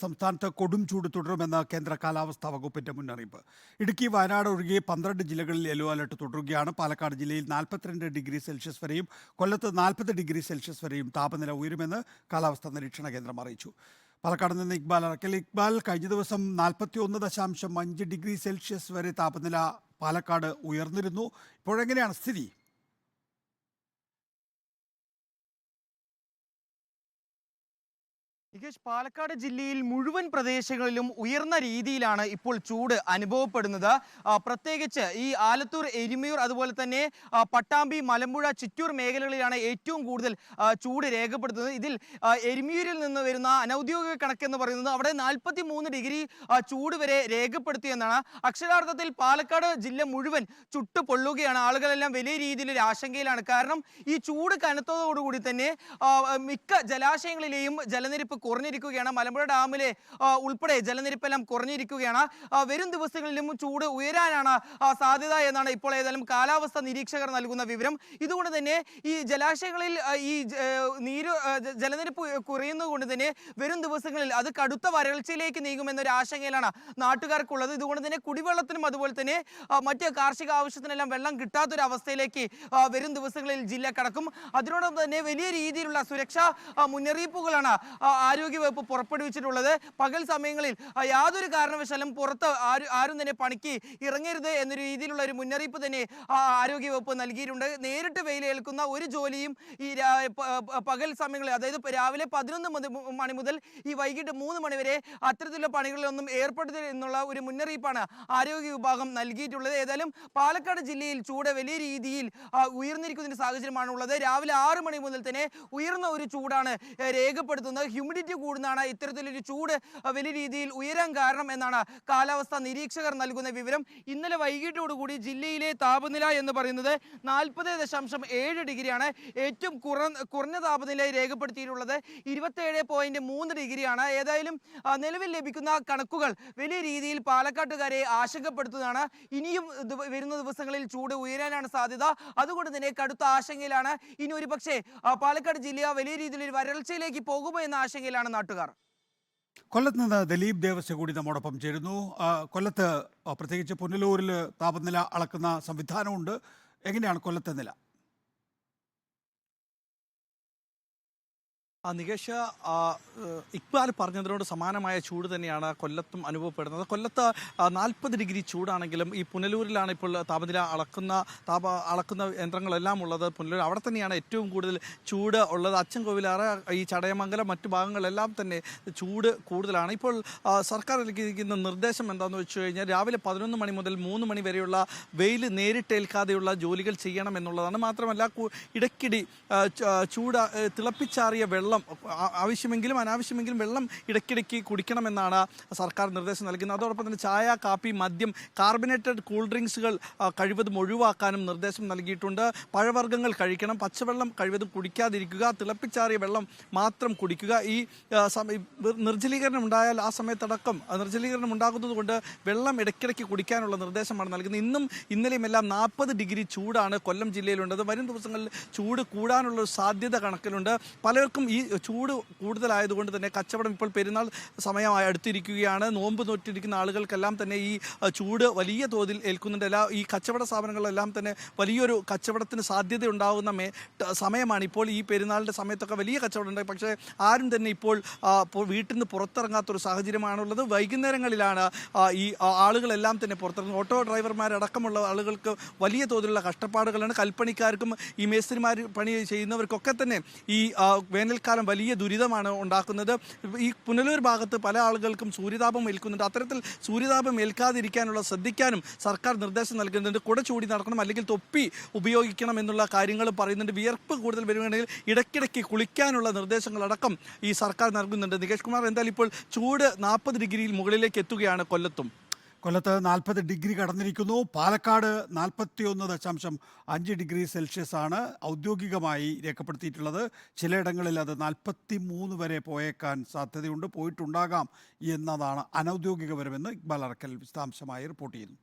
സംസ്ഥാനത്ത് കൊടും ചൂട് തുടരുമെന്ന് കേന്ദ്ര കാലാവസ്ഥാ വകുപ്പിന്റെ മുന്നറിയിപ്പ്. ഇടുക്കി, വയനാട് ഒഴികെ 12 ജില്ലകളിൽ യെല്ലോ അലർട്ട് തുടരുകയാണ്. പാലക്കാട് ജില്ലയിൽ 42 ഡിഗ്രി സെൽഷ്യസ് വരെയും കൊല്ലത്ത് 40 ഡിഗ്രി സെൽഷ്യസ് വരെയും താപനില ഉയരുമെന്ന് കാലാവസ്ഥാ നിരീക്ഷണ കേന്ദ്രം അറിയിച്ചു. പാലക്കാട് നിന്ന് ഇക്ബാൽ അറക്കൽ. ഇക്ബാൽ, കഴിഞ്ഞ ദിവസം 41.5 ഡിഗ്രി സെൽഷ്യസ് വരെ താപനില പാലക്കാട് ഉയർന്നിരുന്നു. ഇപ്പോഴെങ്ങനെയാണ് സ്ഥിതി? നികേഷ്, പാലക്കാട് ജില്ലയിൽ മുഴുവൻ പ്രദേശങ്ങളിലും ഉയർന്ന രീതിയിലാണ് ഇപ്പോൾ ചൂട് അനുഭവപ്പെടുന്നത്. പ്രത്യേകിച്ച് ഈ ആലത്തൂർ, എരുമയൂർ, അതുപോലെ തന്നെ പട്ടാമ്പി, മലമ്പുഴ, ചിറ്റൂർ മേഖലകളിലാണ് ഏറ്റവും കൂടുതൽ ചൂട് രേഖപ്പെടുത്തുന്നത്. ഇതിൽ എരുമയൂരിൽ നിന്ന് വരുന്ന അനൗദ്യോഗിക കണക്കെന്ന് പറയുന്നത് അവിടെ 43 ഡിഗ്രി ചൂട് വരെ രേഖപ്പെടുത്തിയെന്നാണ്. അക്ഷരാർത്ഥത്തിൽ പാലക്കാട് ജില്ല മുഴുവൻ ചുട്ടു പൊള്ളുകയാണ്. ആളുകളെല്ലാം വലിയ രീതിയിലൊരു ആശങ്കയിലാണ്. കാരണം ഈ ചൂട് കനത്തതോടുകൂടി തന്നെ മിക്ക ജലാശയങ്ങളിലെയും ജലനിരപ്പ് കുറഞ്ഞിരിക്കുകയാണ്. മലമ്പുഴ ഡാമിലെ ഉൾപ്പെടെ ജലനിരപ്പെല്ലാം കുറഞ്ഞിരിക്കുകയാണ്. വരും ദിവസങ്ങളിലും ചൂട് ഉയരാനാണ് സാധ്യത എന്നാണ് ഇപ്പോൾ ഏതായാലും കാലാവസ്ഥ നിരീക്ഷകർ നൽകുന്ന വിവരം. ഇതുകൊണ്ട് തന്നെ ഈ ജലാശയങ്ങളിൽ ഈ ജലനിരപ്പ് കുറയുന്നത് കൊണ്ട് തന്നെ വരും ദിവസങ്ങളിൽ അത് കടുത്ത വരൾച്ചയിലേക്ക് നീങ്ങുമെന്നൊരു ആശങ്കയിലാണ് നാട്ടുകാർക്കുള്ളത്. ഇതുകൊണ്ട് തന്നെ കുടിവെള്ളത്തിനും അതുപോലെ തന്നെ മറ്റ് കാർഷിക ആവശ്യത്തിനെല്ലാം വെള്ളം കിട്ടാത്തൊരവസ്ഥയിലേക്ക് വരും ദിവസങ്ങളിൽ ജില്ല കടക്കും. അതിനോടൊപ്പം തന്നെ വലിയ രീതിയിലുള്ള സുരക്ഷാ മുന്നറിയിപ്പുകളാണ് ആരോഗ്യവകുപ്പ് പുറപ്പെടുവിച്ചിട്ടുള്ളത്. പകൽ സമയങ്ങളിൽ യാതൊരു കാരണവശാലും പുറത്ത് ആരും തന്നെ പണിക്ക് ഇറങ്ങരുത് എന്നൊരു രീതിയിലുള്ള ഒരു മുന്നറിയിപ്പ് തന്നെ ആരോഗ്യവകുപ്പ് നൽകിയിട്ടുണ്ട്. നേരിട്ട് വെയിലേൽക്കുന്ന ഒരു ജോലിയും ഈ പകൽ സമയങ്ങളിൽ, അതായത് രാവിലെ 11 മണി മുതൽ ഈ വൈകിട്ട് 3 മണി വരെ അത്തരത്തിലുള്ള പണികളിലൊന്നും ഏർപ്പെടുത്തരുത് എന്നുള്ള ഒരു മുന്നറിയിപ്പാണ് ആരോഗ്യ വിഭാഗം നൽകിയിട്ടുള്ളത്. ഏതായാലും പാലക്കാട് ജില്ലയിൽ ചൂട് വലിയ രീതിയിൽ ഉയർന്നിരിക്കുന്ന സാഹചര്യമാണുള്ളത്. രാവിലെ 6 മണി മുതൽ തന്നെ ഉയർന്ന ഒരു ചൂടാണ് രേഖപ്പെടുത്തുന്നത്. ഹ്യൂമിഡിറ്റി കൂടുന്നതാണ് ഇത്തരത്തിലൊരു ചൂട് വലിയ രീതിയിൽ ഉയരാൻ കാരണം എന്നാണ് കാലാവസ്ഥാ നിരീക്ഷകർ നൽകുന്ന വിവരം. ഇന്നലെ വൈകിട്ടോടുകൂടി ജില്ലയിലെ താപനില എന്ന് പറയുന്നത് 40.7 ഡിഗ്രിയാണ്. ഏറ്റവും കുറഞ്ഞ താപനില രേഖപ്പെടുത്തിയിട്ടുള്ളത് 27.3 ഡിഗ്രിയാണ്. ഏതായാലും നിലവിൽ ലഭിക്കുന്ന കണക്കുകൾ വലിയ രീതിയിൽ പാലക്കാട്ടുകാരെ ആശങ്കപ്പെടുത്തുന്നതാണ്. ഇനിയും വരുന്ന ദിവസങ്ങളിൽ ചൂട് ഉയരാനാണ് സാധ്യത. അതുകൊണ്ട് തന്നെ കടുത്ത ആശങ്കയിലാണ്. ഇനി ഒരു പക്ഷേ പാലക്കാട് ജില്ല വലിയ രീതിയിൽ വരൾച്ചയിലേക്ക് പോകുമോ എന്ന ആശങ്കയിലാണ് നാട്ടുകാർ. കൊല്ലത്ത് നിന്ന് ദിലീപ് ദേവസ്യ കൂടി നമ്മോടൊപ്പം ചേരുന്നു. കൊല്ലത്ത് പ്രത്യേകിച്ച് പുനലൂരിൽ താപനില അളക്കുന്ന സംവിധാനമുണ്ട്. എങ്ങനെയാണ് കൊല്ലത്തെ നില? നികേഷ്, ഇക്ബാൽ പറഞ്ഞതിനോട് സമാനമായ ചൂട് തന്നെയാണ് കൊല്ലത്തും അനുഭവപ്പെടുന്നത്. കൊല്ലത്ത് 40 ഡിഗ്രി ചൂടാണെങ്കിലും ഈ പുനലൂരിലാണ് ഇപ്പോൾ താപനില അളക്കുന്ന യന്ത്രങ്ങളെല്ലാം ഉള്ളത്. പുനലൂർ അവിടെ തന്നെയാണ് ഏറ്റവും കൂടുതൽ ചൂട് ഉള്ളത്. അച്ചൻകോവിലാറ്, ഈ ചടയമംഗലം, മറ്റു ഭാഗങ്ങളെല്ലാം തന്നെ ചൂട് കൂടുതലാണ്. ഇപ്പോൾ സർക്കാർ നൽകിയിരിക്കുന്ന നിർദ്ദേശം എന്താണെന്ന് വെച്ച് കഴിഞ്ഞാൽ രാവിലെ 11 മണി മുതൽ 3 മണി വരെയുള്ള വെയിൽ നേരിട്ടേൽക്കാതെയുള്ള ജോലികൾ ചെയ്യണം എന്നുള്ളതാണ്. മാത്രമല്ല ഇടയ്ക്കിടെ തിളപ്പിച്ചാറിയ വെള്ളം ആവശ്യമെങ്കിലും അനാവശ്യമെങ്കിലും വെള്ളം ഇടയ്ക്കിടയ്ക്ക് കുടിക്കണമെന്നാണ് സർക്കാർ നിർദ്ദേശം നൽകുന്നത്. അതോടൊപ്പം തന്നെ ചായ, കാപ്പി, മദ്യം, കാർബണേറ്റഡ് കൂൾ ഡ്രിങ്ക്സുകൾ കഴിവതും ഒഴിവാക്കാനും നിർദ്ദേശം നൽകിയിട്ടുണ്ട്. പഴവർഗ്ഗങ്ങൾ കഴിക്കണം, പച്ചവെള്ളം കഴിവതും കുടിക്കാതിരിക്കുക, തിളപ്പിച്ചാറിയ വെള്ളം മാത്രം കുടിക്കുക. ഈ നിർജ്ജലീകരണം ഉണ്ടായാൽ ആ സമയത്തടക്കം നിർജ്ജലീകരണം ഉണ്ടാകുന്നത് കൊണ്ട് വെള്ളം ഇടയ്ക്കിടയ്ക്ക് കുടിക്കാനുള്ള നിർദ്ദേശമാണ് നൽകുന്നത്. ഇന്നും ഇന്നലെയും എല്ലാം 40 ഡിഗ്രി ചൂടാണ് കൊല്ലം ജില്ലയിലുള്ളത്. വരും ദിവസങ്ങളിൽ ചൂട് കൂടാനുള്ള സാധ്യത കണക്കിലുണ്ട്. പലർക്കും ഈ ചൂട് കൂടുതലായതുകൊണ്ട് തന്നെ കച്ചവടം, ഇപ്പോൾ പെരുന്നാൾ സമയമായി അടുത്തിരിക്കുകയാണ്. നോമ്പ് നോറ്റിരിക്കുന്ന ആളുകൾക്കെല്ലാം തന്നെ ഈ ചൂട് വലിയ തോതിൽ ഏൽക്കുന്നുണ്ട്. ഈ കച്ചവട സ്ഥാപനങ്ങളെല്ലാം തന്നെ വലിയൊരു കച്ചവടത്തിന് സാധ്യത ഉണ്ടാകുന്ന സമയമാണ് ഇപ്പോൾ. ഈ പെരുന്നാളിൻ്റെ സമയത്തൊക്കെ വലിയ കച്ചവടം ഉണ്ട്. പക്ഷേ ആരും തന്നെ ഇപ്പോൾ വീട്ടിൽ നിന്ന് പുറത്തിറങ്ങാത്തൊരു സാഹചര്യമാണുള്ളത്. വൈകുന്നേരങ്ങളിലാണ് ഈ ആളുകളെല്ലാം തന്നെ പുറത്തിറങ്ങുന്നത്. ഓട്ടോ ഡ്രൈവർമാരടക്കമുള്ള ആളുകൾക്ക് വലിയ തോതിലുള്ള കഷ്ടപ്പാടുകളാണ്. കൽപ്പണിക്കാർക്കും ഈ മേസ്ത്രിമാർ പണി ചെയ്യുന്നവർക്കൊക്കെ തന്നെ ഈ വേനൽക്കാലം വലിയ ദുരിതമാണ് ഉണ്ടാക്കുന്നത്. ഈ പുനലൂർ ഭാഗത്ത് പല ആളുകൾക്കും സൂര്യതാപം ഏൽക്കുന്നുണ്ട്. അത്തരത്തിൽ സൂര്യതാപം ഏൽക്കാതിരിക്കാനുള്ള ശ്രദ്ധിക്കാനും സർക്കാർ നിർദ്ദേശം നൽകുന്നുണ്ട്. കുട ചൂടി നടക്കണം, അല്ലെങ്കിൽ തൊപ്പി ഉപയോഗിക്കണം എന്നുള്ള കാര്യങ്ങൾ പറയുന്നുണ്ട്. വിയർപ്പ് കൂടുതൽ വരുകയാണെങ്കിൽ ഇടയ്ക്കിടയ്ക്ക് കുളിക്കാനുള്ള നിർദ്ദേശങ്ങളടക്കം ഈ സർക്കാർ നൽകുന്നുണ്ട്. നികേഷ് കുമാർ, എന്തായാലും ഇപ്പോൾ ചൂട് 40 ഡിഗ്രിയിൽ മുകളിലേക്ക് എത്തുകയാണ് കൊല്ലത്തും. കൊല്ലത്ത് 40 ഡിഗ്രി കടന്നിരിക്കുന്നു. പാലക്കാട് 41.5 ഡിഗ്രി സെൽഷ്യസ് ആണ് ഔദ്യോഗികമായി രേഖപ്പെടുത്തിയിട്ടുള്ളത്. ചിലയിടങ്ങളിൽ അത് 43 വരെ പോയേക്കാൻ സാധ്യതയുണ്ട്, പോയിട്ടുണ്ടാകാം എന്നതാണ് അനൗദ്യോഗിക വിവരമെന്ന് ഇക്ബാൽ അറക്കൽ വിശദാംശമായി റിപ്പോർട്ട് ചെയ്യുന്നു.